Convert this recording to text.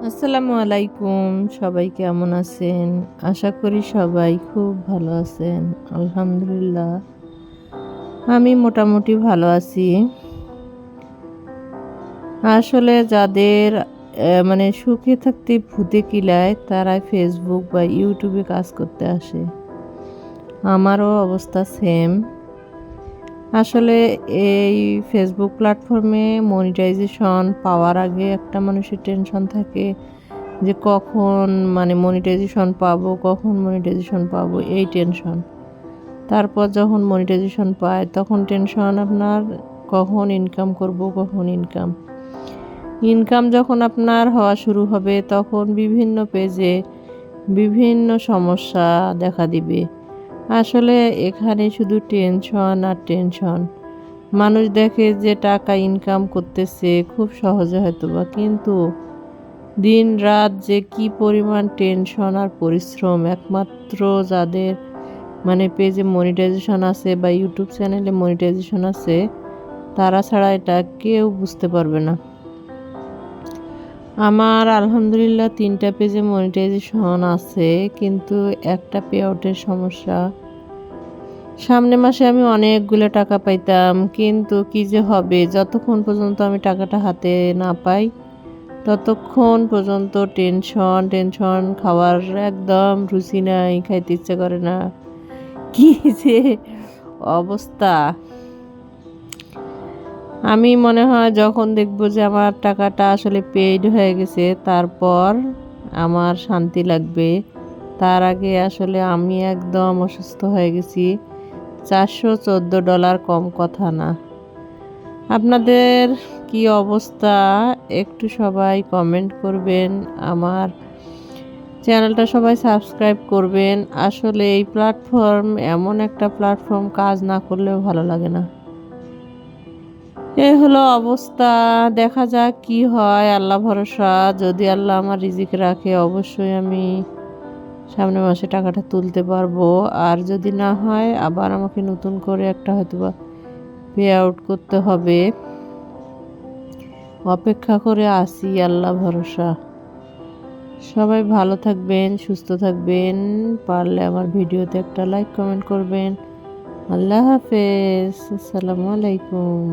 আসসালামু আলাইকুম। সবাই কেমন আছেন? আশা করি সবাই খুব ভালো আছেন। আলহামদুলিল্লাহ আমি মোটামুটি ভালো আছি। আসলে যাদের মানে সুখে থাকতে ভূতে কিলায় তারাই ফেসবুক বা ইউটিউবে কাজ করতে আসে। আমারও অবস্থা সেম। আসলে এই ফেসবুক প্ল্যাটফর্মে মনিটাইজেশন পাওয়ার আগে একটা মানুষের টেনশন থাকে যে কখন মনিটাইজেশন পাবো এই টেনশন। তারপর যখন মনিটাইজেশন পায় তখন টেনশন আপনার কখন ইনকাম যখন আপনার হওয়া শুরু হবে তখন বিভিন্ন পেজে বিভিন্ন সমস্যা দেখা দিবে। আসলে এখানে শুধু টেনশন আর টেনশন। মানুষ দেখে যে টাকা ইনকাম করতেছে খুব সহজে হয়তোবা, কিন্তু দিন রাত যে কি পরিমাণ টেনশন আর পরিশ্রম একমাত্র যাদের পেজে মনিটাইজেশন আছে বা ইউটিউব চ্যানেলে মনিটাইজেশন আছে তারা ছাড়া এটা কেউ বুঝতে পারবে না। আমার আলহামদুলিল্লাহ 3টা পেজে মনিটাইজেশন আছে, কিন্তু একটা পে আউটের সমস্যা। সামনের মাসে আমি অনেকগুলো টাকা পাইতাম, কিন্তু কি যে হবে, যতক্ষণ পর্যন্ত আমি টাকাটা হাতে না পাই ততক্ষণ পর্যন্ত টেনশন। খাওয়ার একদম রুচি নাই, খাইতে ইচ্ছে করে না। কি যে অবস্থা! আমি মনে হয় যখন দেখবো যে আমার টাকাটা আসলে পেইড হয়ে গেছে তারপর আমার শান্তি লাগবে। তার আগে আসলে আমি একদম অসুস্থ হয়ে গেছি। $414 কম কথা না। আপনাদের কি অবস্থা একটু সবাই কমেন্ট করবেন, আমার চ্যানেলটা সবাই সাবস্ক্রাইব করবেন। আসলে এই প্ল্যাটফর্ম এমন একটা প্ল্যাটফর্ম, কাজ না করলেও ভালো লাগে না। এই হলো অবস্থা। দেখা যাক কি হয়, আল্লাহ ভরসা। যদি আল্লাহ আমার রিজিক রাখে অবশ্যই আমি সামনের মাসে টাকাটা তুলতে পারবো। আর যদি না হয় আবার আমাকে নতুন করে একটা হয়তোবা পে আউট করতে হবে। অপেক্ষা করে আছি, আল্লাহ ভরসা। সবাই ভালো থাকবেন, সুস্থ থাকবেন। পারলে আমার ভিডিওতে একটা লাইক কমেন্ট করবেন। আল্লাহ হাফেজ। আসসালামু আলাইকুম।